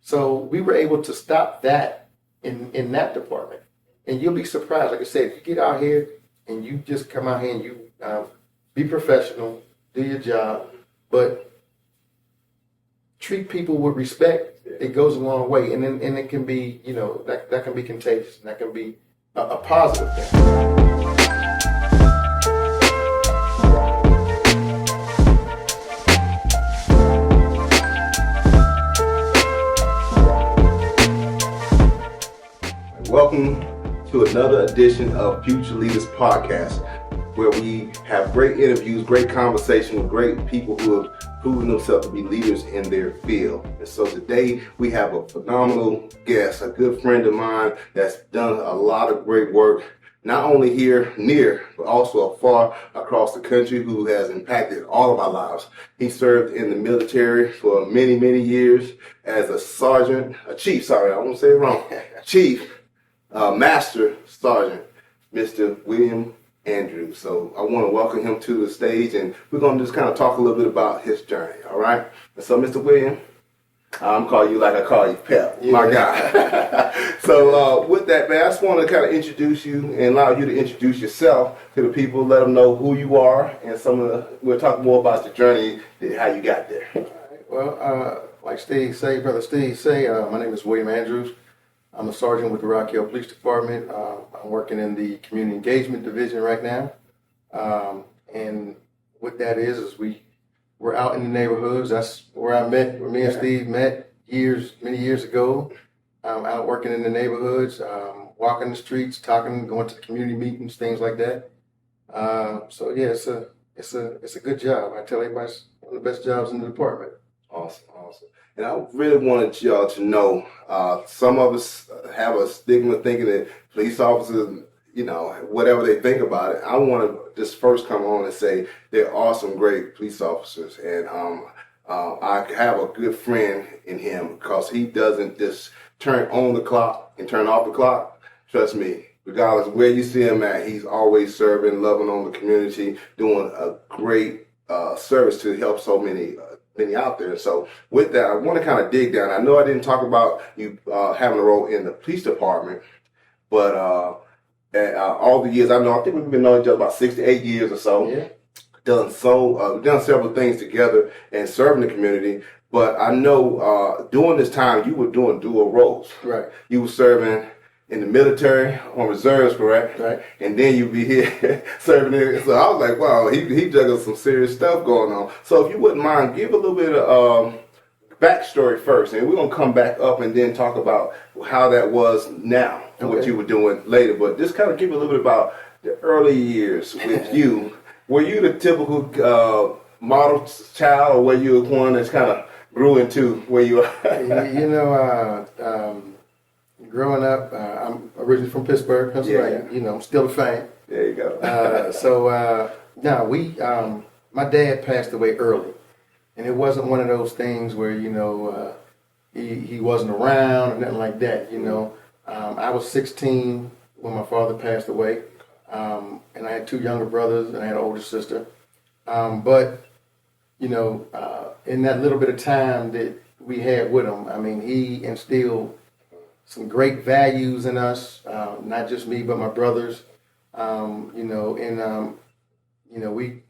So we were able to stop that in that department. And you'll be surprised. Like I said, if you get out here and you just come out here and you be professional, do your job, but treat people with respect, it goes a long way. And it can be, that can be contagious. And that can be a positive thing. Welcome to another edition of Future Leaders Podcast, where we have great interviews, great conversation with great people who have proven themselves to be leaders in their field. And so today we have a phenomenal guest, a good friend of mine that's done a lot of great work, not only here near, but also far across the country, who has impacted all of our lives. He served in the military for many, many years as a chief, I won't say it wrong, chief. Master Sergeant, Mr. William Andrews. So I want to welcome him to the stage, and we're going to just kind of talk a little bit about his journey, all right? And so, Mr. William, I'm calling you like I call you Pep, my guy. So with that, man, I just want to kind of introduce you and allow you to introduce yourself to the people, let them know who you are, and we'll talk more about your journey, how you got there. All right. Well, like Brother Steve say, my name is William Andrews. I'm a sergeant with the Rock Hill Police Department. I'm working in the Community Engagement Division right now. And what that is we're out in the neighborhoods. That's where me and Steve met many years ago. Out working in the neighborhoods, walking the streets, talking, going to the community meetings, things like that. So yeah, it's a good job. I tell everybody it's one of the best jobs in the department. Awesome. And I really wanted y'all to know, some of us have a stigma thinking that police officers, whatever they think about it. I want to just first come on and say there are some great police officers. And I have a good friend in him because he doesn't just turn on the clock and turn off the clock. Trust me, regardless of where you see him at, he's always serving, loving on the community, doing a great service to help so many out there. So with that, I want to kind of dig down. I know I didn't talk about you having a role in the police department, but all the years I think we've been knowing each other about 6 to 8 years or so. Yeah. Done several things together and serving the community. But I know during this time you were doing dual roles. Right. You were serving in the military on reserves, correct? Right. And then you be here serving it. So I was like, wow, he juggles some serious stuff going on. So if you wouldn't mind, give a little bit of backstory first, and we're going to come back up and then talk about how that was now and what you were doing later. But just kind of give a little bit about the early years with you. Were you the typical model child, or were you one that's kind of grew into where you are? Growing up, I'm originally from Pittsburgh, Pennsylvania. Yeah. I'm still a fan. There you go. My dad passed away early, and it wasn't one of those things where he wasn't around or nothing like that. I was 16 when my father passed away, and I had two younger brothers and I had an older sister. But in that little bit of time that we had with him, I mean, he instilled some great values in us, not just me, but my brothers. We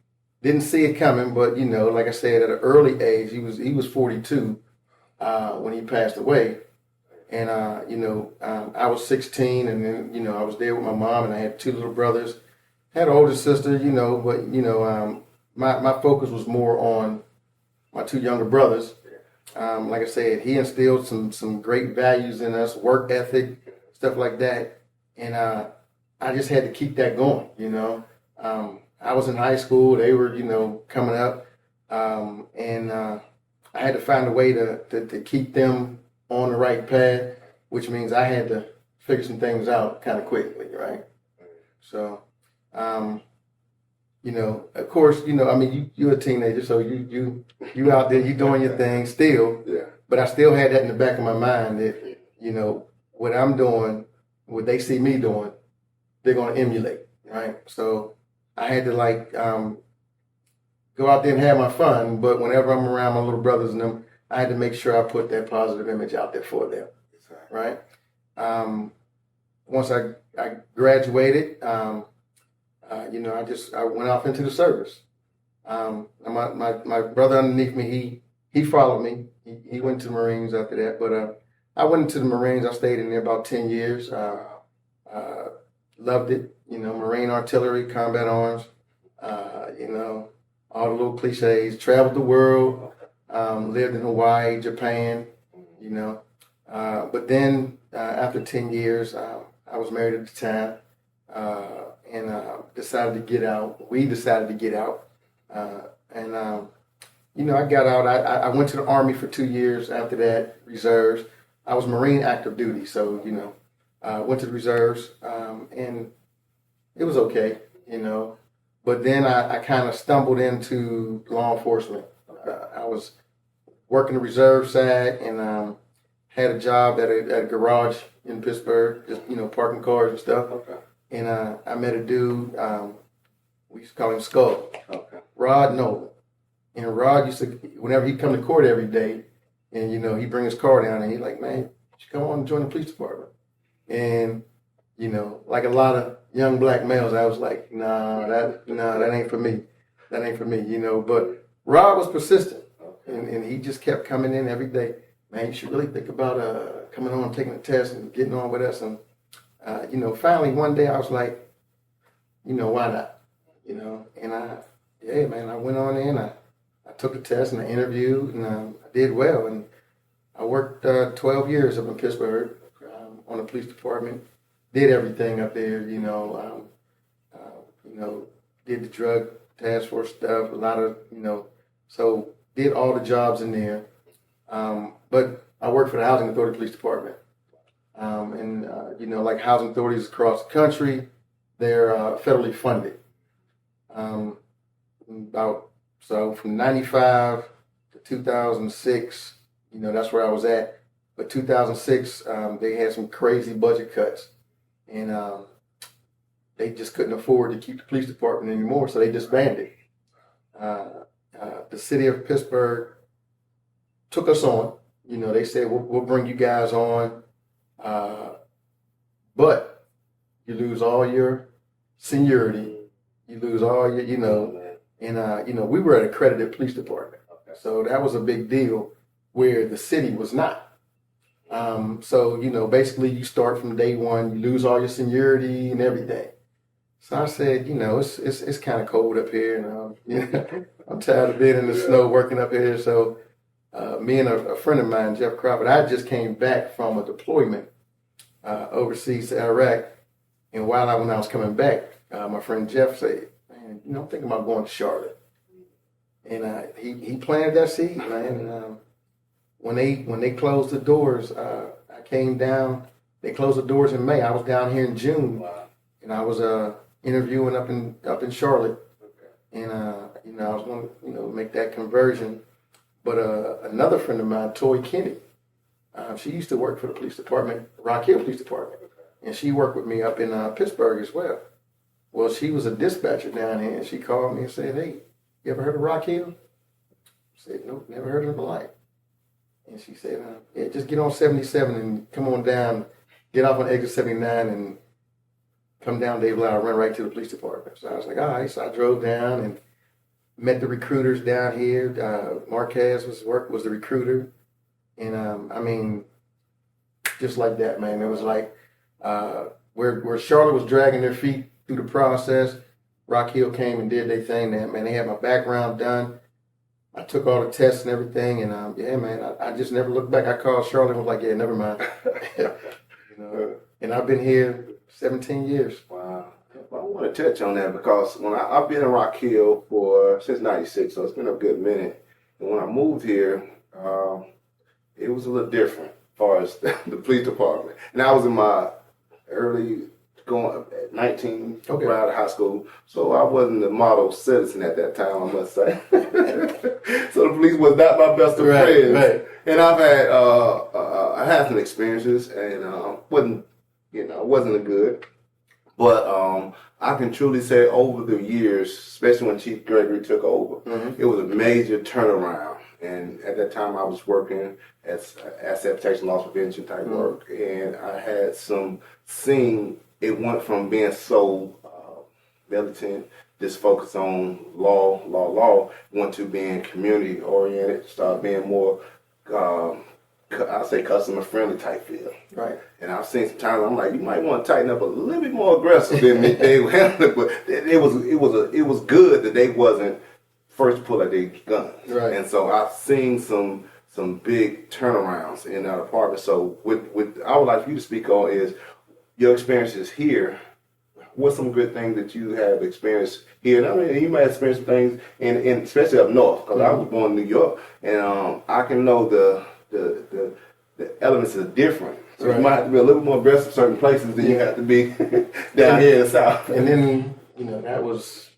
didn't see it coming, but like I said, at an early age, he was 42 when he passed away, and I was 16, and then I was there with my mom, and I had two little brothers, had an older sister, but my focus was more on my two younger brothers. Like I said, he instilled some great values in us, work ethic, stuff like that. And I just had to keep that going, I was in high school, they were, coming up. And I had to find a way to keep them on the right path, which means I had to figure some things out kind of quickly, right? So, of course, you're a teenager, so you out there, you doing your thing still. Yeah. But I still had that in the back of my mind that, what I'm doing, what they see me doing, they're going to emulate, right? So I had to go out there and have my fun. But whenever I'm around my little brothers and them, I had to make sure I put that positive image out there for them, right? Once I graduated, you know, I went off into the service. My brother underneath me, he followed me. He went to the Marines after that, but I went into the Marines. I stayed in there about 10 years. Loved it, you know, Marine artillery, combat arms, you know, all the little cliches. Traveled the world, lived in Hawaii, Japan, you know. But then after 10 years, I was married at the time, and decided to get out. We decided to get out, and you know, I got out. I went to the Army for 2 years. After that, reserves. I was Marine active duty, so you know, went to the reserves, and it was okay, you know. But then I kind of stumbled into law enforcement. I was working the reserve side, and had a job at a garage in Pittsburgh, just you know, parking cars and stuff. Okay. And I met a dude. We used to call him Skull. Okay. Rod Nolan. And Rod used to, whenever he'd come to court every day, and you know, he'd bring his car down, and he's like, "Man, you should come on and join the police department." And you know, like a lot of young black males, I was like, "Nah, that ain't for me. That ain't for me." You know, but Rod was persistent, and he just kept coming in every day. Man, you should really think about coming on, taking the test, and getting on with us. And you know, finally one day I was like, you know, why not? You know, and I went on in. I took the test and I interviewed, and I did well. And I worked 12 years up in Pittsburgh on the police department. Did everything up there, you know. Did the drug task force stuff, a lot of, you know, so did all the jobs in there. But I worked for the Housing Authority Police Department. You know, like housing authorities across the country, they're federally funded. So from 95 to 2006, you know, that's where I was at. But 2006, they had some crazy budget cuts, and they just couldn't afford to keep the police department anymore, so they disbanded. The city of Pittsburgh took us on. You know, they said, we'll bring you guys on, but you lose all your seniority, you lose all your, you know, and, you know, we were an accredited police department. So that was a big deal where the city was not. So, you know, basically you start from day one, you lose all your seniority and everything. So I said, you know, it's kind of cold up here, and you know, I'm tired of being in the snow working up here. So me and a friend of mine, Jeff Crawford, I just came back from a deployment overseas to Iraq. And when I was coming back, my friend Jeff said, "Man, you know, I'm thinking about going to Charlotte." And he planted that seed, man. And when they closed the doors, I came down. They closed the doors in May. I was down here in June, and I was interviewing up in Charlotte. And you know, I was going to, you know, make that conversion. But another friend of mine, Toy Kenny, she used to work for the police department, Rock Hill Police Department, and she worked with me up in Pittsburgh as well. Well, she was a dispatcher down here, and she called me and said, "Hey, you ever heard of Rock Hill?" I said, "Nope, never heard of it in my life." And she said, "Yeah, just get on 77 and come on down, get off on exit 79 and come down Dave Lyle, run right to the police department." So I was like, all right. So I drove down and met the recruiters down here. Marquez was the recruiter. And I mean, just like that, man. It was like where Charlotte was dragging their feet through the process, Rock Hill came and did their thing. Man, they had my background done. I took all the tests and everything, and yeah, man, I just never looked back. I called Charlotte and was like, "Yeah, never mind." You know, and I've been here 17 years. Wow. Well, I want to touch on that because when I've been in Rock Hill since '96, so it's been a good minute. And when I moved here, it was a little different as far as the police department. And I was in my going at 19, right out of high school, so I wasn't the model citizen at that time, I must say. So the police was not my best of friends. Right. And I had some experiences, and wasn't a good. But I can truly say over the years, especially when Chief Gregory took over, it was a major turnaround And at that time, I was working as asset protection, loss prevention type work, and I had seeing it went from being so militant, just focused on law, went to being community oriented, started being more, I say customer friendly type feel. Right. And I've seen some times I'm like, you might want to tighten up a little bit more aggressive than they were, but it was good that they wasn't first pull out their guns. Right. And so I've seen some big turnarounds in that apartment. So with I would like for you to speak on is your experiences here. What's some good things that you have experienced here? And I mean, you might have experienced things in especially up north, because I was born in New York, and I can know the elements are different. So you might have to be a little more aggressive in certain places than you have to be down here in the South. And then, that was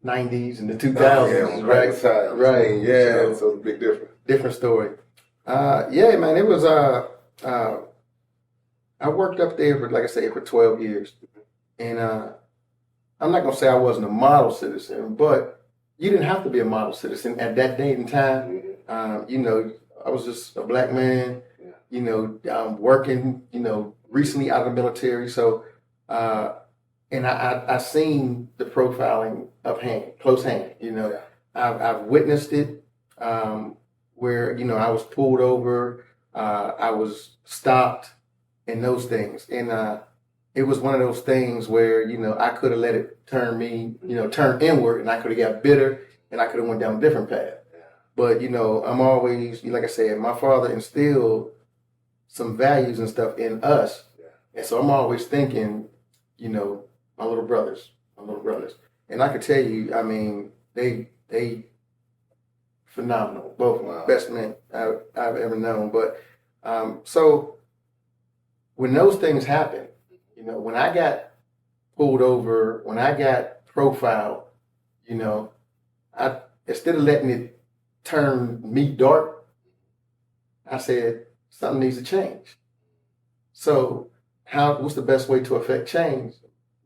90s and the 2000s, right? Right, yeah. So it's a big difference. Different story. Yeah, man, it was, I worked up there for, like I say, for 12 years. And I'm not going to say I wasn't a model citizen, but you didn't have to be a model citizen at that date and time. I was just a black man, working, recently out of the military. So, and I seen the profiling of close hand, I've witnessed it, where, I was pulled over, I was stopped and those things. And, it was one of those things where, I could have let it turn me, turn inward, and I could have got bitter, and I could have went down a different path. But, I'm always, like I said, my father instilled some values and stuff in us. And so I'm always thinking, my little brothers. And I could tell you, I mean, they phenomenal, both best men I've ever known. But, so when those things happen, when I got pulled over, when I got profiled, I instead of letting it turn me dark, I said something needs to change. So what's the best way to affect change?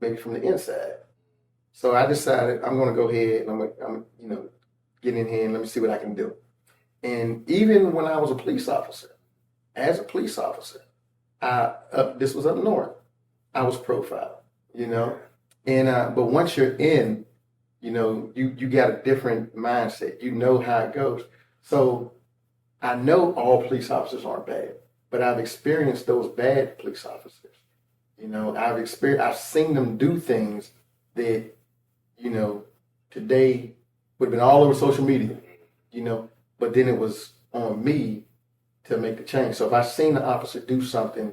Maybe from the inside. So I decided I'm going to go ahead and I'm get in here and let me see what I can do. And even when I was a police officer, this was up north, I was profiled, and but once you're in, you got a different mindset. You know how it goes. So I know all police officers aren't bad, but I've experienced those bad police officers. I've seen them do things that, today would have been all over social media, but then it was on me to make the change. So if I seen the officer do something,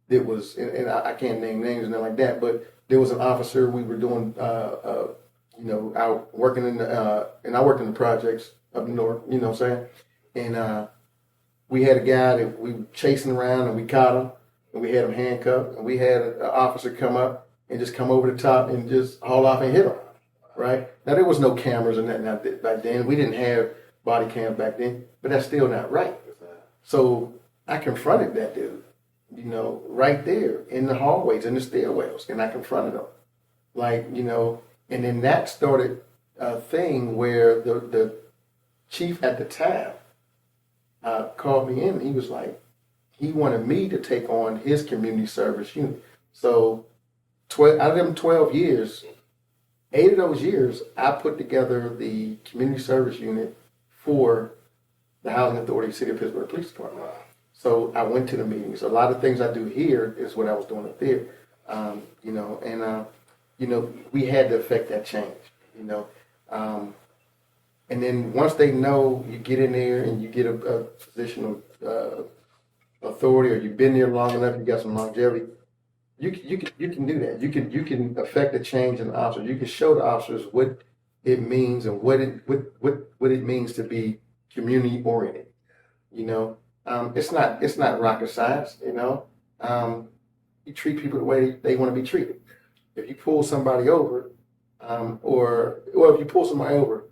that was, and I can't name names and nothing like that, but there was an officer we were doing, out working and I worked in the projects up north, what I'm saying? And we had a guy that we were chasing around and we caught him and we had him handcuffed and we had an officer come up and just come over the top and just haul off and hit him, right? Now, there was no cameras and that back then. We didn't have body cams back then, but that's still not right. So I confronted that dude. Right there in the hallways, in the stairwells, and I confronted him. And then that started a thing where the chief at the time called me in. He was like, he wanted me to take on his community service unit. So out of them 12 years, 8 of those years, I put together the community service unit for the Housing Authority, City of Pittsburgh Police Department. So I went to the meetings. A lot of things I do here is what I was doing up there, we had to affect that change, and then once they know you get in there and you get a position of authority, or you've been there long enough, you got some longevity, you can do that. You can affect the change in the officers. You can show the officers what it means and what it means to be community oriented, It's not rocket science, You treat people the way they want to be treated. If you pull somebody over, or if you pull somebody over,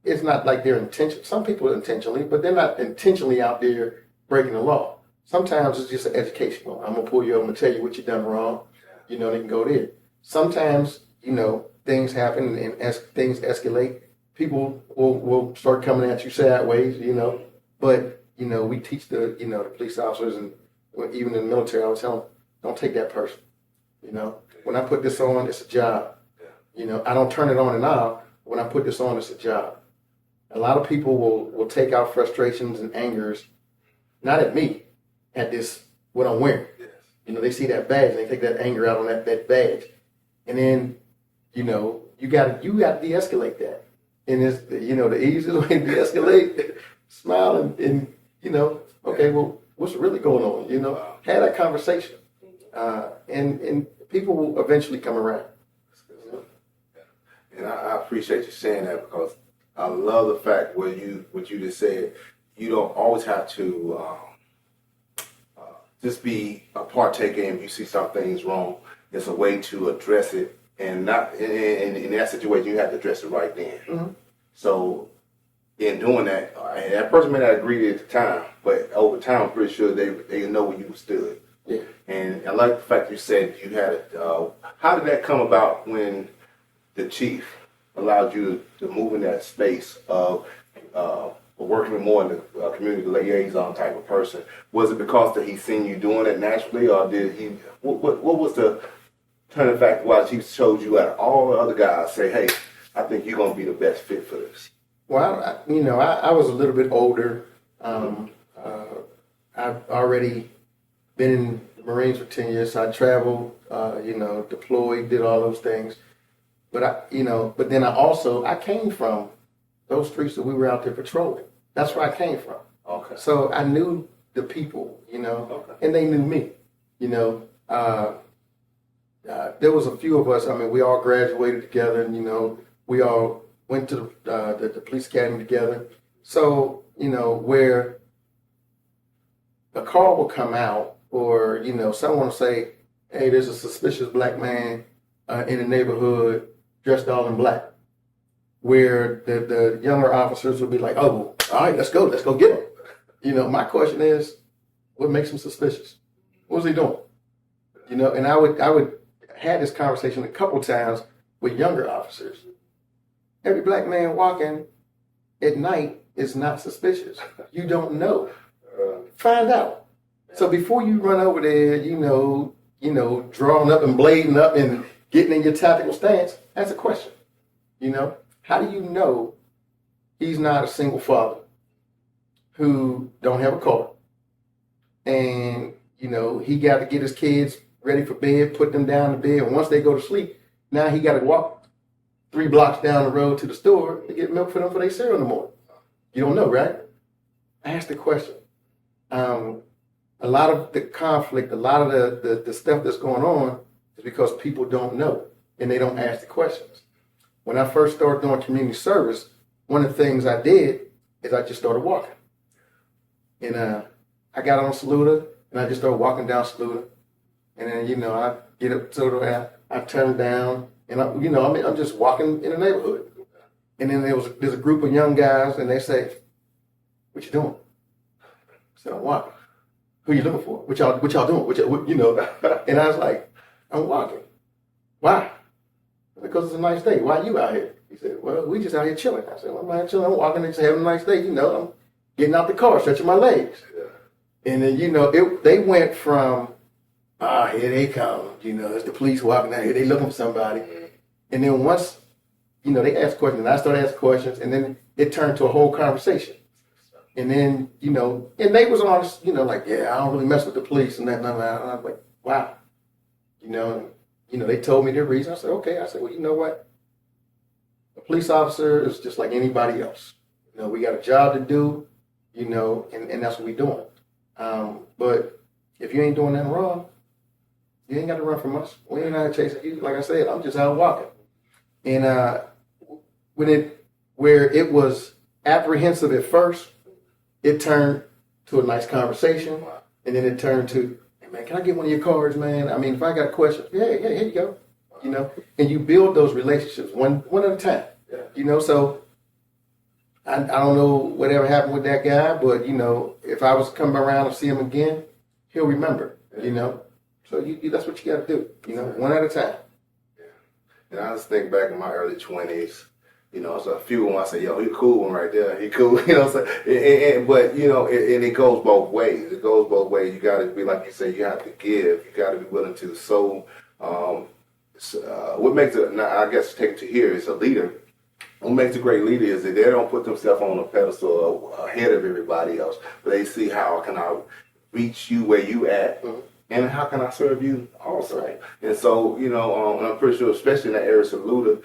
it's not like they're intentional. Some people are intentionally, but they're not intentionally out there breaking the law. Sometimes it's just an educational. I'm gonna pull you over. I'm gonna tell you what you done wrong. They can go there. Sometimes, things happen and as things escalate, people will start coming at you sideways, you know. But, you know, we teach the police officers, and even in the military, I would tell them, don't take that person. You know, when I put this on, it's a job. You know, I don't turn it on and off. When I put this on, it's a job. A lot of people will take out frustrations and angers, not at me, at this, what I'm wearing. You know, they see that badge and they take that anger out on that badge. And then, you know, you got to de-escalate that. And it's, you know, the easiest way to de-escalate, smile and, you know, okay, well, what's really going on? You know, have that conversation. And people will eventually come around. And I appreciate you saying that, because I love the fact what you just said. You don't always have to just be a partaker if you see something's wrong. It's a way to address it, and not in that situation you have to address it right then. Mm-hmm. So in doing that, and that person may not agree at the time, but over time I'm pretty sure they know where you stood. Yeah. And I like the fact you said you had it. How did that come about when the chief allowed you to move in that space of working more in the community liaison type of person? Was it because that he seen you doing it naturally, or did he? What was the turning factor why the chief showed you out of all the other guys, say, hey, I think you're going to be the best fit for this? Well, I was a little bit older. I've already been in the Marines for 10 years. So I traveled, deployed, did all those things. But but then I came from those streets that we were out there patrolling. That's where I came from. Okay. So I knew the people, and they knew me, there was a few of us. I mean, we all graduated together, and, we all went to the police academy together. So, where a call will come out, or, someone will say, hey, there's a suspicious black man in the neighborhood dressed all in black, where the younger officers will be like, oh, all right, let's go get him. My question is, what makes him suspicious? What was he doing? And I would have this conversation a couple times with younger officers. Every black man walking at night is not suspicious. You don't know. Find out. So before you run over there, drawing up and blading up and getting in your tactical stance, that's a question. How do you know he's not a single father who don't have a car? And, he got to get his kids ready for bed, put them down to bed. And once they go to sleep, now he got to walk 3 blocks down the road to the store to get milk for them for their cereal in the morning. You don't know, right? Ask the question. A lot of the conflict, a lot of the stuff that's going on is because people don't know and they don't ask the questions. When I first started doing community service, one of the things I did is I just started walking. And I got on Saluda and I just started walking down Saluda. And then, I get up to the I turn down and I'm just walking in the neighborhood. And then there's a group of young guys and they say, what you doing? I said, I'm walking. Who you looking for? What y'all doing? And I was like, I'm walking. Why? Because it's a nice day. Why are you out here? He said, well, we just out here chilling. I said, well, I'm out chilling. I'm walking and just having a nice day. I'm getting out the car, stretching my legs. And then, they went from, here they come. It's the police walking out here. They looking for somebody. And then once, they asked questions, and I started asking questions, and then it turned to a whole conversation. And then, and they was honest, like, yeah, I don't really mess with the police and that. And I was like, wow. They told me their reason. I said, okay. I said, well, you know what? A police officer is just like anybody else. We got a job to do, and that's what we're doing. But if you ain't doing nothing wrong, you ain't got to run from us. We ain't out chasing you. Like I said, I'm just out walking. And where it was apprehensive at first, it turned to a nice conversation. And then it turned to, hey, man, can I get one of your cards, man? I mean, if I got questions, yeah, here you go. And you build those relationships one at a time. So I don't know whatever happened with that guy, but, if I was to come around and see him again, he'll remember, So that's what you got to do, one at a time. And I just think back in my early 20s, You know, so a few of them I say, yo, he cool one right there. He cool, you know what I'm saying? But, you know, and it goes both ways. It goes both ways. You got to be, like you say, you have to give. You got to be willing to sow. What makes it, now I guess, take it to here is a leader. What makes a great leader is that they don't put themselves on a pedestal ahead of everybody else, but they see how can I reach you where you at, and how can I serve you also. Right. And so, you know, and I'm pretty sure, especially in that area of Saluda,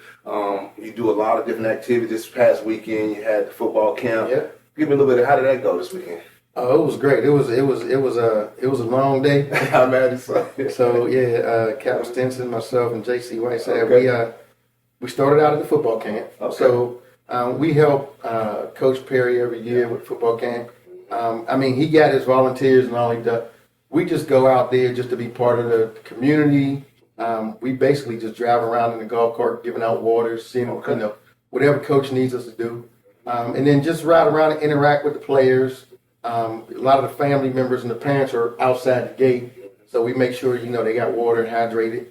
you do a lot of different activities. This past weekend, you had the football camp. Yeah. Give me a little bit of how did that go this weekend? Oh, it was great. It was a long day. I imagine so. So yeah, Captain Stinson, myself, and J.C. White said we started out at the football camp. Okay. So we help Coach Perry every year with football camp. I mean, he got his volunteers and all he does. We just go out there just to be part of the community. We basically just drive around in the golf cart, giving out waters, seeing you know whatever coach needs us to do, and then just ride around and interact with the players. A lot of the family members and the parents are outside the gate, so we make sure you know they got water and hydrated.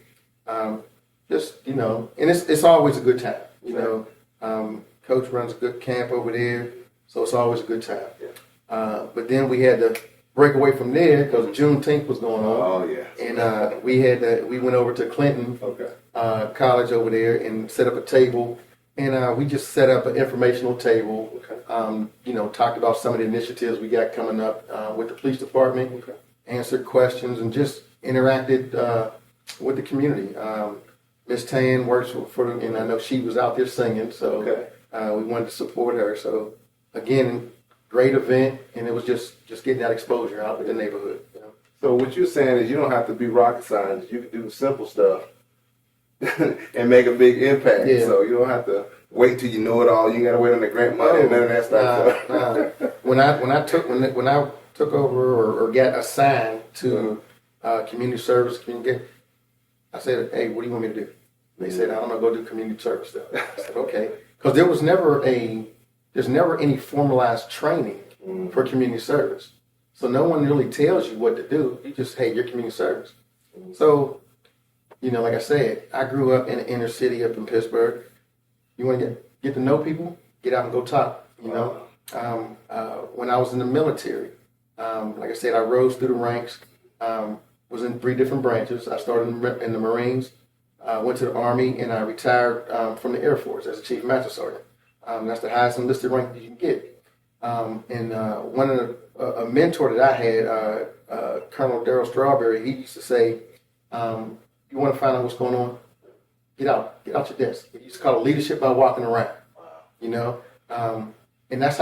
Just you know, and it's always a good time. You know, Coach runs a good camp over there, so it's always a good time. But then we had to break away from there because Juneteenth was going on. Oh yeah. And we went over to Clinton College over there and set up a table. And we just set up an informational table, you know, talked about some of the initiatives we got coming up with the police department, answered questions, and just interacted with the community. Miss Tan works for them, and I know she was out there singing, so we wanted to support her. So, again, great event, and it was just getting that exposure out in the neighborhood. You know? So what you're saying is you don't have to be rocket scientists. You can do simple stuff and make a big impact. Yeah. So you don't have to wait till you know it all. You got to wait on the grant money and none of that stuff. When I took over or got assigned to community service, I said, "Hey, what do you want me to do?" They said, "I'm gonna go do community service stuff." I said, "Okay," because there's never any formalized training for community service, so no one really tells you what to do. You just, hey, you're community service. So, you know, like I said, I grew up in the inner city up in Pittsburgh. You want to get to know people, get out and go talk. You know, when I was in the military, like I said, I rose through the ranks. Was in 3 different branches. I started in the Marines, went to the Army, and I retired from the Air Force as a Chief Master Sergeant. That's the highest enlisted rank you can get. And one of a mentor that I had, Colonel Darrell Strawberry, he used to say, "You want to find out what's going on? Get out your desk." He used to call it leadership by walking around. You know, and that's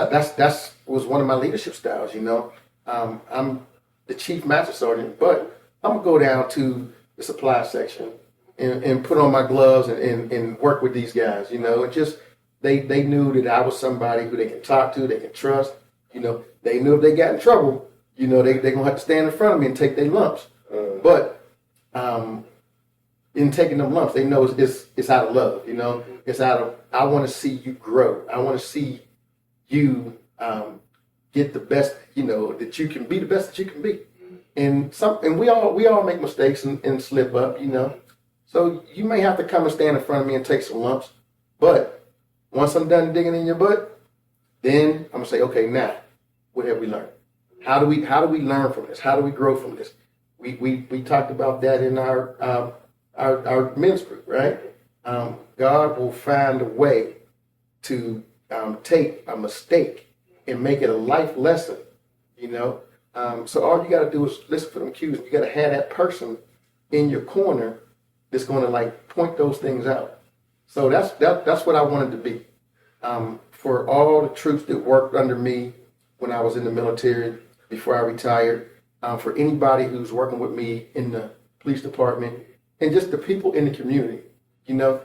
was one of my leadership styles. You know, I'm the Chief Master Sergeant, but I'm gonna go down to the supply section and put on my gloves and work with these guys. You know, it just they knew that I was somebody who they can talk to, they can trust. You know, they knew if they got in trouble, you know, they're gonna have to stand in front of me and take their lumps. But in taking them lumps, they know it's out of love. You know, it's out of I want to see you grow. I want to see you get the best. You know, that you can be the best that you can be. And we all make mistakes and slip up, you know. So you may have to come and stand in front of me and take some lumps. But once I'm done digging in your butt, then I'm gonna say, okay, now what have we learned? How do we learn from this? How do we grow from this? We talked about that in our men's group, right? God will find a way to take a mistake and make it a life lesson, you know. So all you got to do is listen for them cues. You got to have that person in your corner that's going to like point those things out. So that's what I wanted to be. For all the troops that worked under me when I was in the military before I retired, for anybody who's working with me in the police department, and just the people in the community, you know,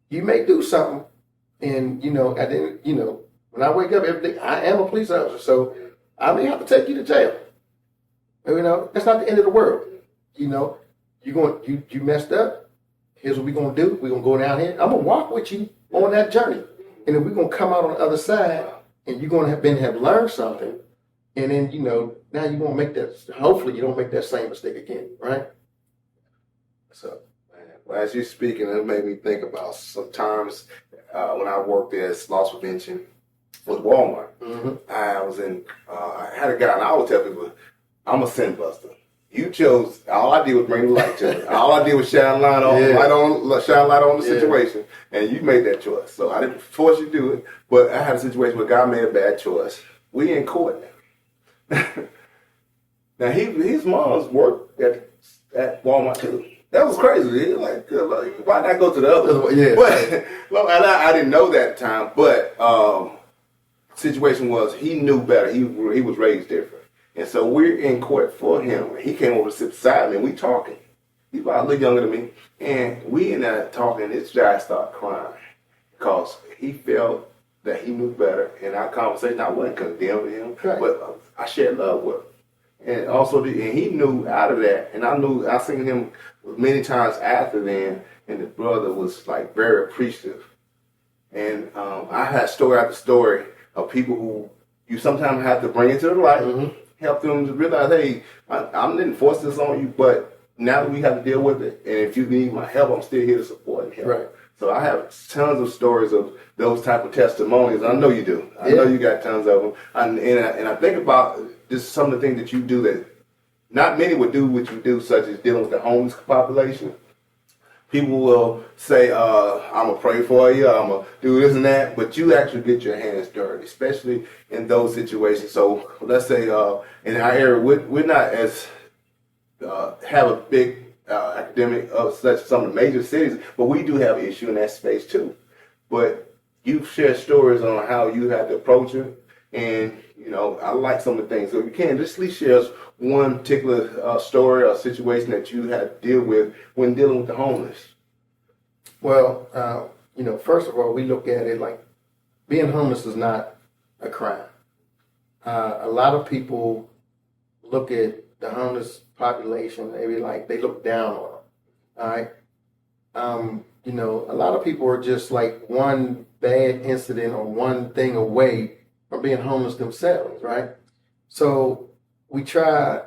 you may do something, and you know, at the end, you know, when I wake up every day, I am a police officer, so I may have to take you to jail. You know, that's not the end of the world. You know, you messed up. Here's what we're gonna do. We're gonna go down here. I'm gonna walk with you on that journey, and then we're gonna come out on the other side, and you're gonna have learned something, and then you know now you won't make that. Hopefully, you don't make that same mistake again, right? So, Well, as you're speaking, it made me think about sometimes when I worked as loss prevention with Walmart. I was I had a guy, and I always tell people, I'm a sin buster. You chose, all I did was bring the light to it. All I did was shine light on, shine light on the situation, and you made that choice. So I didn't force you to do it, but I had a situation where a guy made a bad choice. We in court now. Now his mom's worked at Walmart too. That was crazy. He was like, why not go to the other? Yeah. But well, and I didn't know that at the time. But situation was he knew better. He was raised different, and so we're in court for him. He came over to sit beside me, and we talking. He's about a little younger than me, and we in there talking. This guy started crying because he felt that he knew better. In our conversation, I wasn't condemning him, but I shared love with him. And also, and he knew out of that, and I seen him many times after then, and the brother was like very appreciative. And I had story after story of people who you sometimes have to bring into the light, help them to realize, hey, I didn't force this on you, but now that we have to deal with it, and if you need my help, I'm still here to support and help. Right. So I have tons of stories of those type of testimonies. I know you do. I know you got tons of them. And I think about just some of the things that you do that not many would do what you do, such as dealing with the homeless population. People will say, I'm going to pray for you, I'm going to do this and that, but you actually get your hands dirty, especially in those situations. So let's say in our area, we're not as, have a big academic of such some of the major cities, but we do have an issue in that space too. But you've shared stories on how you had to approach it, and I like some of the things. So if you can, just at least share us one particular story or situation that you had to deal with when dealing with the homeless. Well, first of all, we look at it like being homeless is not a crime. A lot of people look at the homeless population, they look down on them. All right. A lot of people are just like one bad incident or one thing away from being homeless themselves, right? So we try,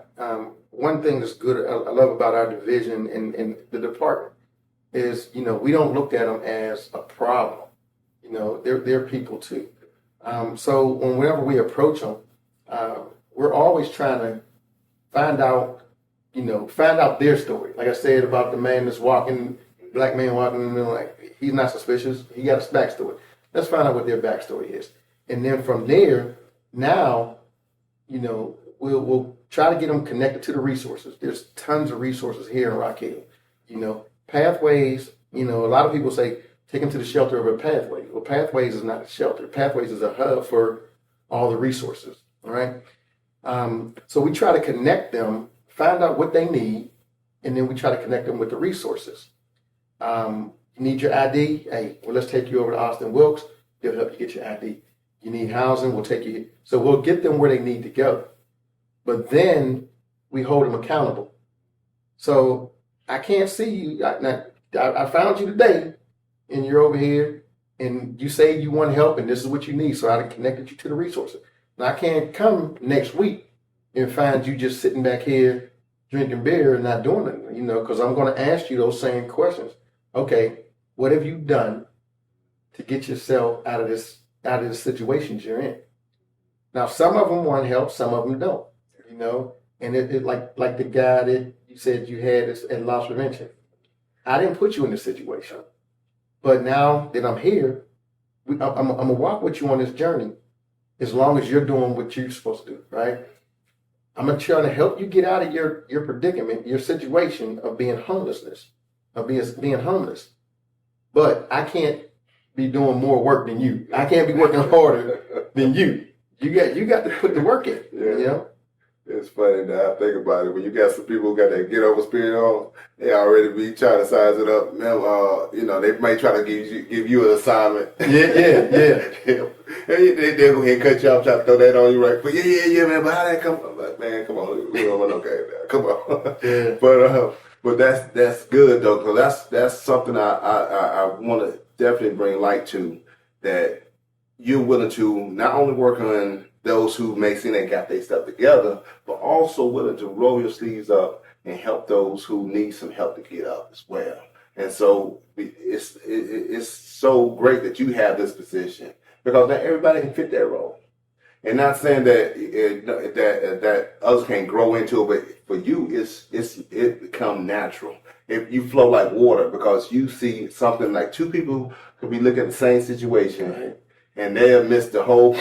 one thing that's good, I love about our division and the department is, we don't look at them as a problem. They're people too. So whenever we approach them, we're always trying to find out their story. Like I said about the man that's black man walking, like he's not suspicious. He got his backstory. Let's find out what their backstory is. And then from there, now, we'll try to get them connected to the resources. There's tons of resources here in Rock Hill. Pathways, a lot of people say, take them to the shelter of a pathway. Well, Pathways is not a shelter. Pathways is a hub for all the resources, all right? So we try to connect them, find out what they need, and then we try to connect them with the resources. You need your ID? Hey, well, let's take you over to Austin Wilkes. They'll help you get your ID. You need housing? We'll take you. So we'll get them where they need to go. But then we hold them accountable. So I can't see you. I found you today, and you're over here, and you say you want help, and this is what you need. So I connected you to the resources. Now I can't come next week and find you just sitting back here drinking beer and not doing it, because I'm going to ask you those same questions. Okay, what have you done to get yourself out of this situations you're in? Now, some of them want help, some of them don't, and it like the guy that you said you had at loss prevention. I didn't put you in this situation, but now that I'm here, I'm going to walk with you on this journey as long as you're doing what you're supposed to do, right? I'm going to try to help you get out of your predicament, your situation of being homeless. But I can't be doing more work than you. I can't be working harder than you. You got to put the work in, It's funny now I think about it. When you got some people who got that get over spirit on, they already be trying to size it up. Now, they might try to give you an assignment. Yeah. They'll go ahead and cut you off, try to throw that on you right quick. Yeah, man, but how that come? I'm like, man, come on, we don't want no game now. Come on. Yeah. But that's good though, because that's something I want to definitely bring light to, that you're willing to not only work on those who may seem they got their stuff together, but also willing to roll your sleeves up and help those who need some help to get up as well. And so it's so great that you have this position because not everybody can fit that role. And not saying that others can't grow into it, but for you, it become natural. If you flow like water, because you see something like two people could be looking at the same situation, Right. and they'll miss they'll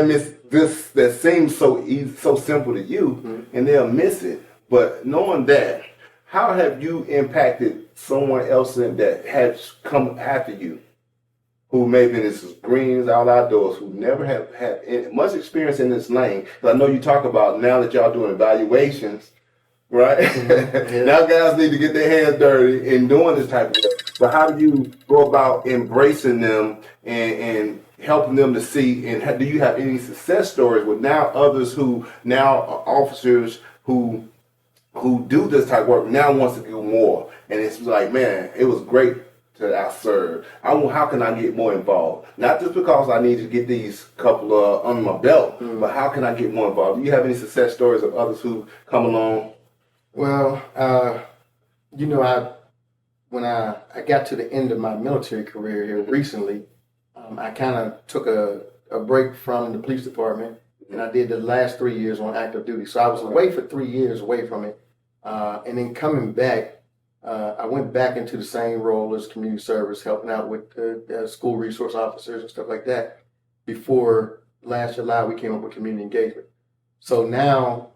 miss this that seems so easy, so simple to you, and they'll miss it. But knowing that, how have you impacted someone else that has come after you? Who maybe this is greens out outdoors, who never have had much experience in this lane. Because I know you talk about now that y'all doing evaluations, right? Yeah. Now guys need to get their hands dirty in doing this type of stuff. But how do you go about embracing them and helping them to see? And do you have any success stories with now others who now are officers who do this type of work now wants to do more? And it's like, man, it was great that I served. How can I get more involved? Not just because I need to get these couple under my belt, but how can I get more involved? Do you have any success stories of others who come along? Well, when I got to the end of my military career here recently, I kind of took a break from the police department, and I did the last 3 years on active duty. So I was away for 3 years away from it, and then coming back, I went back into the same role as community service, helping out with school resource officers and stuff like that. Before last July, we came up with community engagement. So now,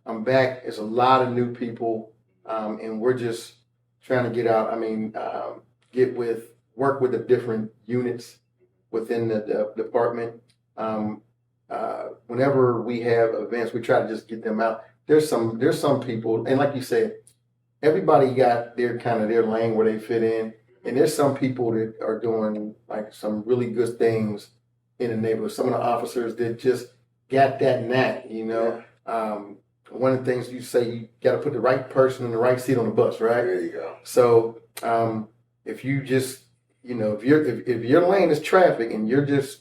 I'm back. There's a lot of new people, and we're just trying to get out. I mean, work with the different units within the department. Whenever we have events, we try to just get them out. There's some people, and like you said, everybody got their lane where they fit in, and there's some people that are doing like some really good things in the neighborhood. Some of the officers that just got that knack, one of the things you say, you got to put the right person in the right seat on the bus, right? There you go. So if you just, if your lane is traffic and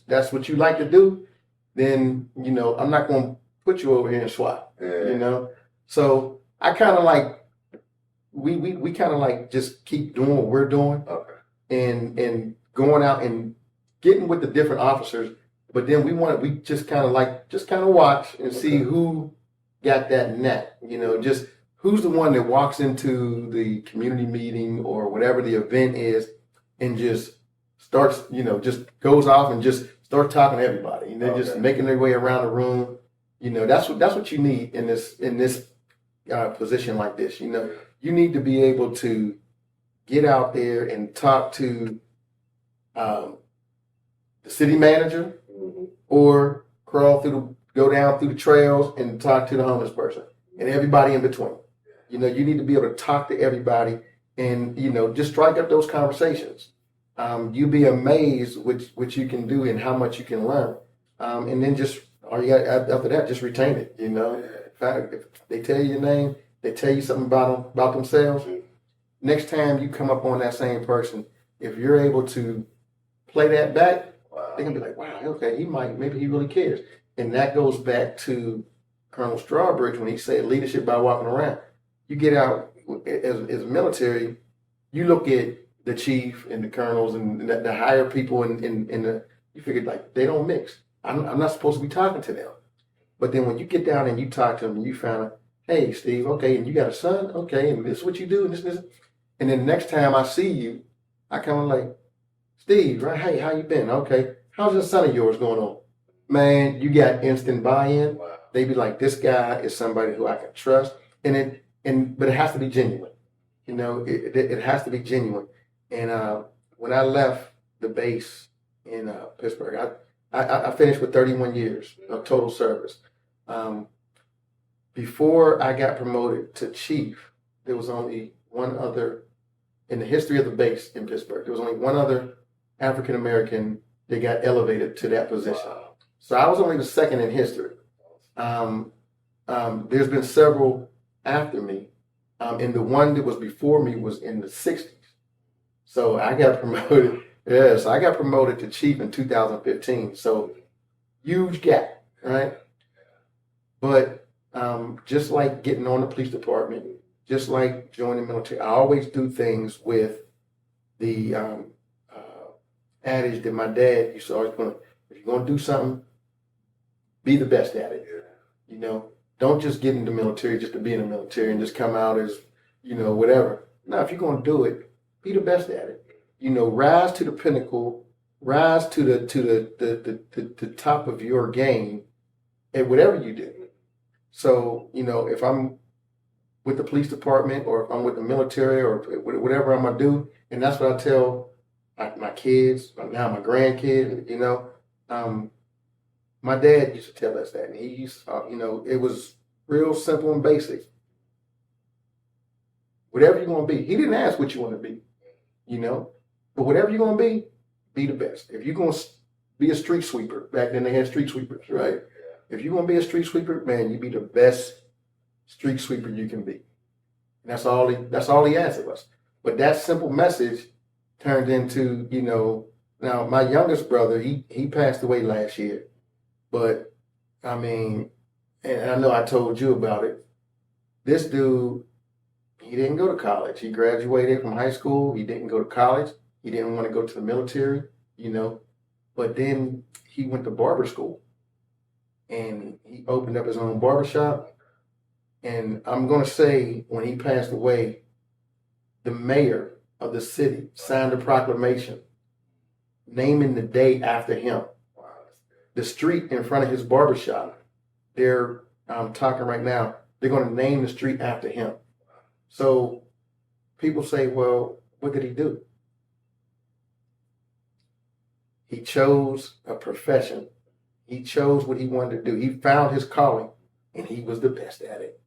that's what you like to do, then I'm not going to put you over here and swap. Yeah. So I kind of like. We kind of like just keep doing what we're doing, Okay. and going out and getting with the different officers. But then we just kind of watch and see who got that knack. Just who's the one that walks into the community meeting or whatever the event is and just starts, just goes off and just starts talking to everybody. And they're just making their way around the room. That's what you need in this position like this. You need to be able to get out there and talk to the city manager, or go down through the trails and talk to the homeless person and everybody in between. You need to be able to talk to everybody and, just strike up those conversations. You'll be amazed what you can do and how much you can learn. And then after that, just retain it. If they tell you your name, they tell you something about themselves. Next time you come up on that same person, if you're able to play that back, they're gonna be like, "Wow, okay, maybe he really cares." And that goes back to Colonel Strawbridge when he said, "Leadership by walking around." You get out as military, you look at the chief and the colonels and the higher people in the. You figure like they don't mix. I'm not supposed to be talking to them, but then when you get down and you talk to them, and you find out. Hey, Steve, okay, and you got a son? Okay, and this is what you do, and this. And then the next time I see you, I kind of like, Steve, right? Hey, how you been? Okay. How's this son of yours going on? Man, you got instant buy-in. Wow. They be like, this guy is somebody who I can trust. But it has to be genuine. It has to be genuine. And when I left the base in Pittsburgh, I finished with 31 years of total service. Before I got promoted to chief, there was only one other in the history of the base in Pittsburgh. There was only one other African American that got elevated to that position. Wow. So I was only the second in history. There's been several after me, and the one that was before me was in the 60s. So I got promoted. Yes, I got promoted to chief in 2015. So huge gap, right? But just like getting on the police department, just like joining the military, I always do things with the adage that my dad used to always put, if you're going to do something, be the best at it. You know, don't just get in the military just to be in the military and just come out as, you know, whatever. No, if you're going to do it, be the best at it. You know, rise to the pinnacle, rise to the top of your game at whatever you do. So, you know, if I'm with the police department or if I'm with the military or whatever I'm going to do, and that's what I tell my kids, now my grandkids, you know, my dad used to tell us that, and he used, you know, it was real simple and basic. Whatever you want to be, he didn't ask what you want to be, you know, but whatever you're going to be the best. If you're going to be a street sweeper, back then they had street sweepers, right? If you're going to be a street sweeper, man, you be the best street sweeper you can be. And that's all he asked of us. But that simple message turned into, you know, now my youngest brother, he passed away last year. But I mean, and I know I told you about it. This dude, he didn't go to college. He graduated from high school. He didn't go to college. He didn't want to go to the military, you know. But then he went to barber school. And he opened up his own barbershop. And I'm going to say when he passed away, the mayor of the city signed a proclamation naming the day after him. The street in front of his barbershop, I'm talking right now, they're going to name the street after him. So people say, well, what did he do? He chose a profession. He chose what he wanted to do. He found his calling, and he was the best at it.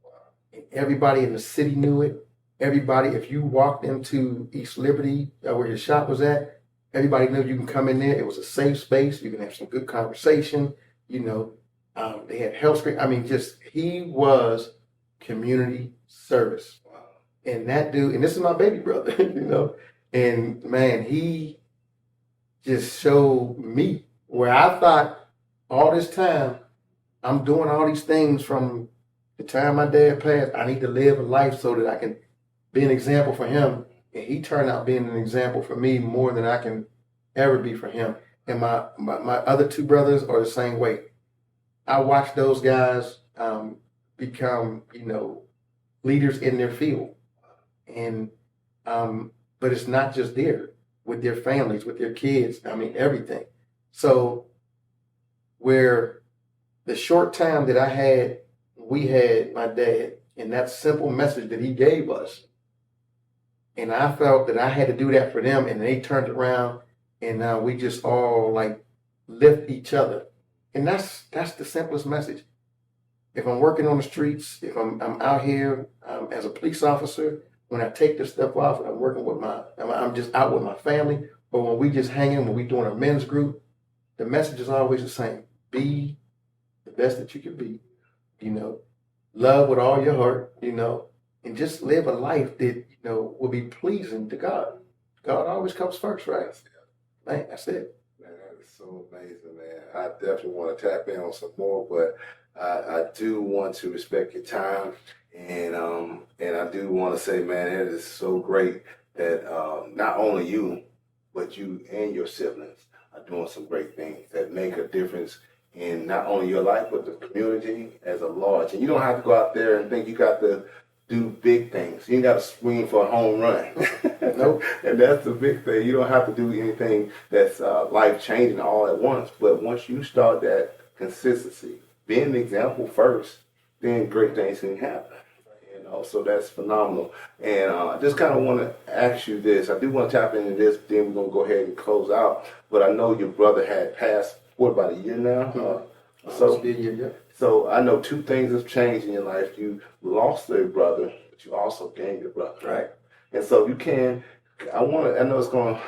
And everybody in the city knew it. Everybody, if you walked into East Liberty, where his shop was at, everybody knew you can come in there. It was a safe space. You can have some good conversation. You know, they had health screen. I mean, just he was community service. And that dude, and this is my baby brother, you know, and man, he just showed me where I thought all this time I'm doing all these things from the time my dad passed. I need to live a life so that I can be an example for him. And he turned out being an example for me more than I can ever be for him. And my other two brothers are the same way. I watched those guys become, you know, leaders in their field. And but it's not just there, with their families, with their kids, I mean, everything. So where the short time that we had my dad, and that simple message that he gave us, and I felt that I had to do that for them, and they turned around, and we just all like lift each other. And that's the simplest message. If I'm working on the streets, if I'm out here as a police officer, when I take this stuff off and I'm working with I'm just out with my family, or when we just hanging, when we doing a men's group, the message is always the same. Be the best that you can be, you know, love with all your heart, you know, and just live a life that, you know, will be pleasing to God. God always comes first, right? Man, that's it. Man, that is so amazing, man. I definitely want to tap in on some more, but I do want to respect your time, and I do want to say, man, it is so great that not only you, but you and your siblings are doing some great things that make a difference in not only your life, but the community as a large. And you don't have to go out there and think you got to do big things. You ain't got to swing for a home run. Nope. And that's the big thing. You don't have to do anything that's life-changing all at once. But once you start that consistency, being an example first, then great things can happen. You know, so that's phenomenal. And I just kind of want to ask you this. I do want to tap into this, then we're going to go ahead and close out. But I know your brother had passed, what, about a year now? Yeah. So I know two things have changed in your life. You lost a brother, but you also gained a brother. Right. And so you can, I know it's going to,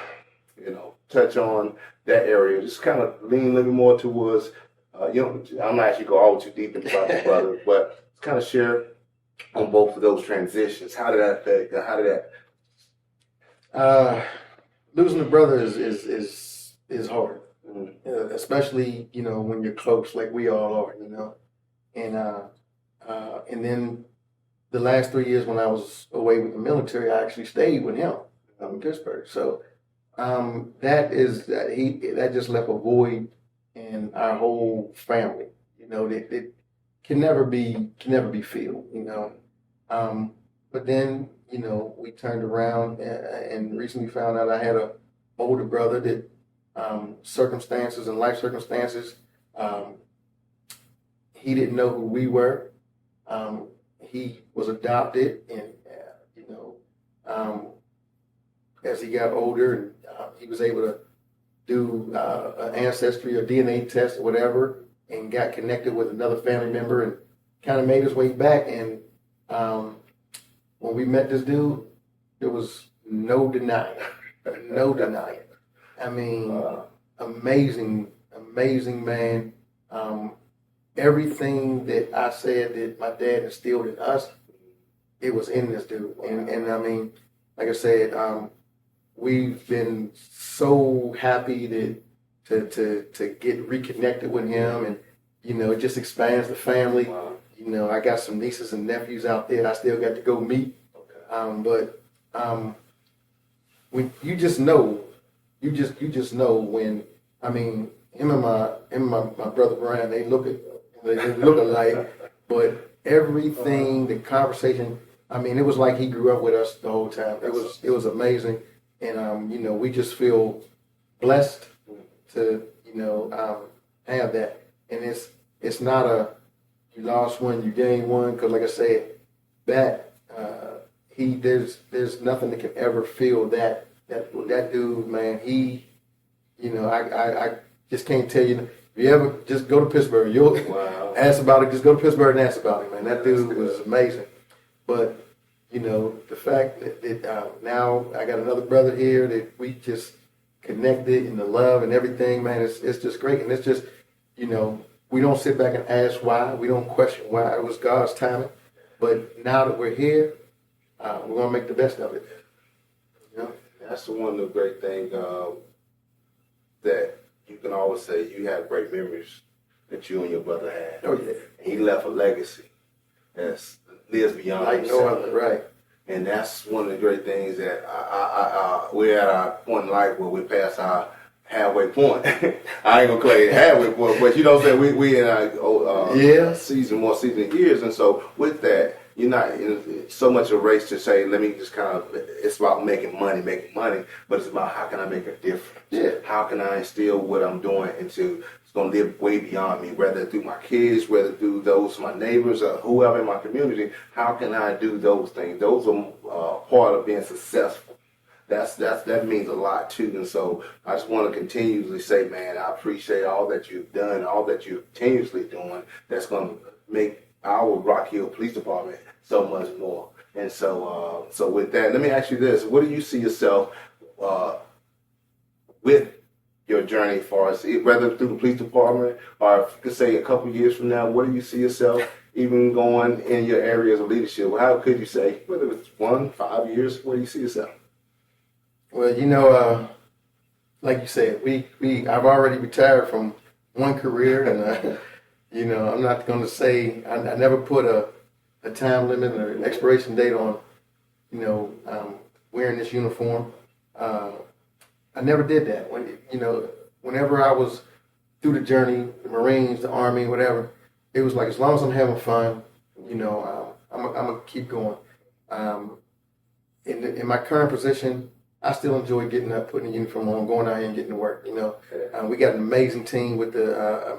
you know, touch on that area. Just kind of lean a little bit more towards, you know, I'm not actually go all too deep into about your brother, but kind of share on both of those transitions. How did that affect? How did that? Losing a brother is hard. Especially, you know, when you're close like we all are, you know, and then the last 3 years when I was away with the military, I actually stayed with him in Pittsburgh. So that just left a void in our whole family. That can never be filled. But then we turned around and recently found out I had a older brother that circumstances and life circumstances. He didn't know who we were. He was adopted, and as he got older, and he was able to do an ancestry or DNA test or whatever, and got connected with another family member, and kind of made his way back. And when we met this dude, there was no denying, no denying. I mean, amazing man. Everything that I said that my dad instilled in us, it was in this dude. And I mean, like I said, we've been so happy to get reconnected with him, and it just expands the family. Wow. I got some nieces and nephews out there I still got to go meet. But when you just know when, I mean, him and my brother Brian, they look alike, but everything, the conversation, I mean, it was like he grew up with us the whole time. It was amazing, and we just feel blessed to have that. And it's not a you lost one, you gained one, because like I said, there's nothing that can ever fill that dude, man. I just can't tell you. If you ever just go to Pittsburgh, you'll ask about it. Just go to Pittsburgh and ask about it, man. That dude was amazing. But the fact that now I got another brother here that we just connected in the love and everything, man. It's just great, and it's just we don't sit back and ask why. We don't question why. It was God's timing. But now that we're here, we're gonna make the best of it. That's one of the great things that you can always say. You have great memories that you and your brother had. Oh yeah. He left a legacy that lives beyond Like no other, right? And that's one of the great things that we're at our point in life where we pass our halfway point. I ain't gonna call it halfway point, but we in our more seasoned years, and so with that, you're not in so much a race to say, let me just it's about making money, but it's about how can I make a difference? Yeah. How can I instill what I'm doing it's gonna live way beyond me, whether through my kids, whether through my neighbors, or whoever in my community. How can I do those things? Those are part of being successful. That means a lot too, and so I just want to continuously say, man, I appreciate all that you've done, all that you're continuously doing. That's going to make our Rock Hill Police Department so much more. And so with that, let me ask you this: what do you see yourself with your journey, as far as whether through the police department or if you could say a couple years from now? What do you see yourself even going in your areas of leadership? How could you say whether it's 1, 5 years? Where do you see yourself? Well, like you said, I've already retired from one career, and I'm not going to say I never put a time limit or an expiration date on, wearing this uniform. I never did that. Whenever I was through the journey, the Marines, the Army, whatever, it was like as long as I'm having fun, I'm gonna keep going. In my current position, I still enjoy getting up, putting the uniform on, going out here and getting to work. We got an amazing team with the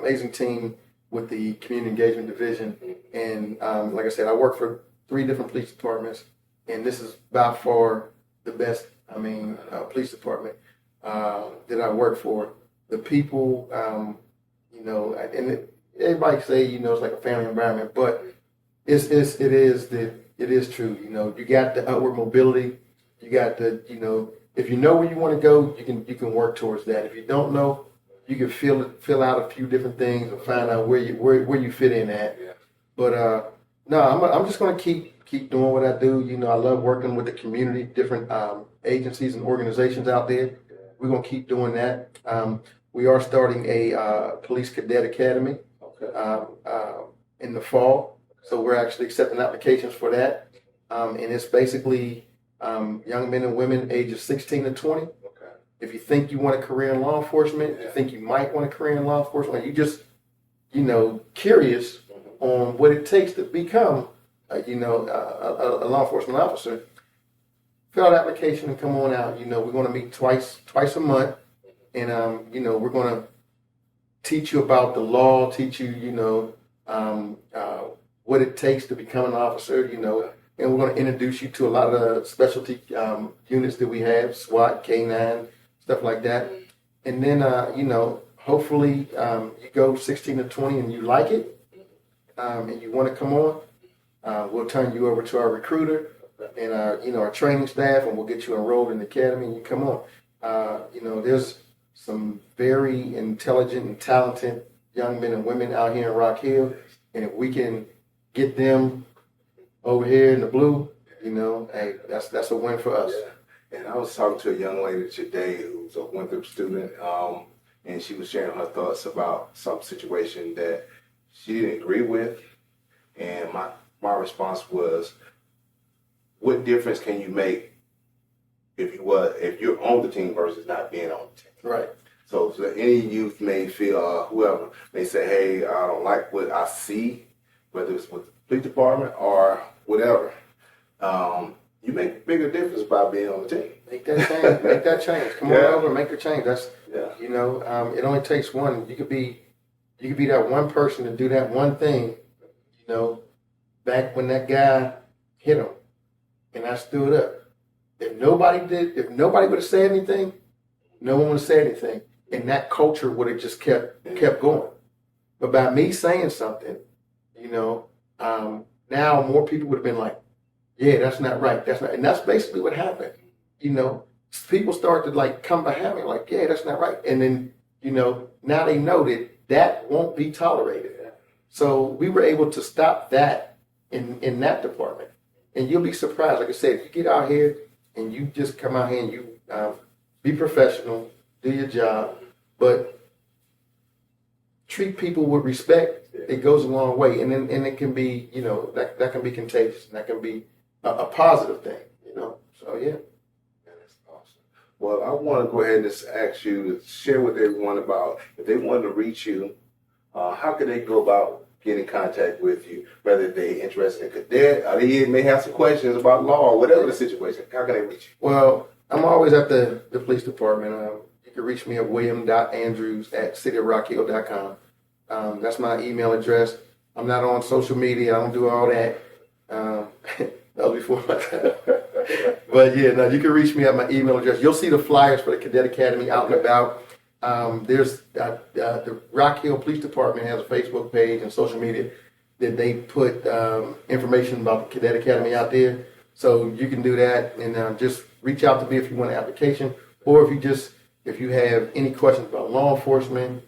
community engagement division, and like I said, I work for 3 different police departments, and this is by far the best. Police department that I work for. The people, and everybody say it's like a family environment, but it is true. You got the upward mobility. You got the, if you know where you want to go, you can work towards that. If you don't know, you can fill out a few different things and find out where you fit in at. Yeah. But no, I'm just gonna keep doing what I do. I love working with the community, different agencies and organizations out there. We're gonna keep doing that. We are starting a police cadet academy in the fall. So we're actually accepting applications for that. And it's basically young men and women ages 16 to 20. Okay. If you think you want a career in law enforcement, you think you might want a career in law enforcement, or you just, curious on what it takes to become, a law enforcement officer, fill out an application and come on out. We're going to meet twice a month, and we're going to teach you about the law, teach you, what it takes to become an officer, and we're going to introduce you to a lot of the specialty units that we have, SWAT, K9, stuff like that. And then, hopefully you go 16 to 20 and you like it, and you want to come on, we'll turn you over to our recruiter and our training staff, and we'll get you enrolled in the academy and you come on. There's some very intelligent and talented young men and women out here in Rock Hill, and if we can get them over here in the blue, hey, that's a win for us. Yeah. And I was talking to a young lady today who's a Winthrop student, and she was sharing her thoughts about some situation that she didn't agree with, and my response was, what difference can you make if you're on the team versus not being on the team? Right. So any youth may feel, whoever may say, hey, I don't like what I see, whether it's with the police department or whatever. You make a bigger difference by being on the team. Make that change. Make that change. Come on over and make the change. That's it only takes one. You could be that one person to do that one thing. Back when that guy hit him, and I stood up. If nobody would have said anything, no one would have said anything, and that culture would have just kept going. But by me saying something, now more people would have been like, yeah, that's not right. That's not, and that's basically what happened. People started to come behind me like, yeah, that's not right. And then, now they know that won't be tolerated. So we were able to stop that in that department. And you'll be surprised. Like I said, if you get out here and you just come out here and you be professional, do your job, but treat people with respect, it goes a long way. And it can be, that can be contagious. And that can be a positive thing, So, yeah. That's awesome. Well, I want to go ahead and just ask you to share with everyone about, if they wanted to reach you, how could they go about getting in contact with you, whether they're interested in cadet, or they may have some questions about law, or whatever the situation. How can they reach you? Well, I'm always at the police department. You can reach me at william.andrews@cityofrockhill.com. That's my email address. I'm not on social media. I don't do all that. That was before my time. But yeah, no, you can reach me at my email address. You'll see the flyers for the Cadet Academy out and about. There's the Rock Hill Police Department has a Facebook page and social media that they put information about the Cadet Academy out there. So you can do that and just reach out to me if you want an application, or if you have any questions about law enforcement.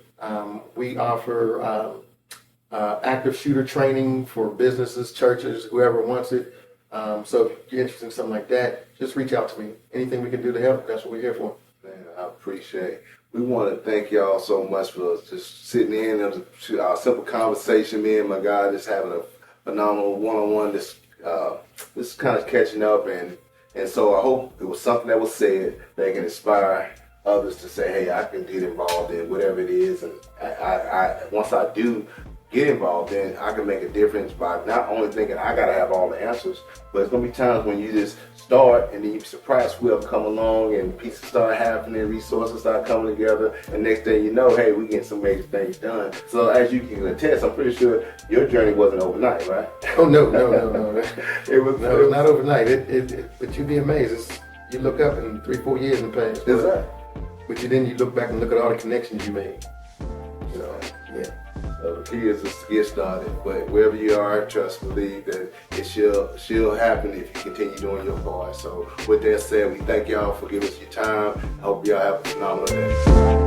We offer active shooter training for businesses, churches, whoever wants it. So if you're interested in something like that, just reach out to me. Anything we can do to help, that's what we're here for. Man, I appreciate it. We want to thank y'all so much for just sitting in. It was a simple conversation. Me and my guy just having a phenomenal one-on-one, just kind of catching up. And so I hope it was something that was said that can inspire others to say, hey, I can get involved in whatever it is. And I once I do get involved, then I can make a difference by not only thinking I got to have all the answers, but it's going to be times when you just start and then you're surprised whoever come along and pieces start happening, resources start coming together, and next thing you know, hey, we getting some major things done. So as you can attest, I'm pretty sure your journey wasn't overnight, right? Oh, no. It was not overnight. But you'd be amazed. You look up in 3-4 years in the past. Is that? But then you look back and look at all the connections you made. Yeah. So the key is just to get started, but wherever you are, believe that it shall happen if you continue doing your part. So with that said, we thank y'all for giving us your time. I hope y'all have a phenomenal day.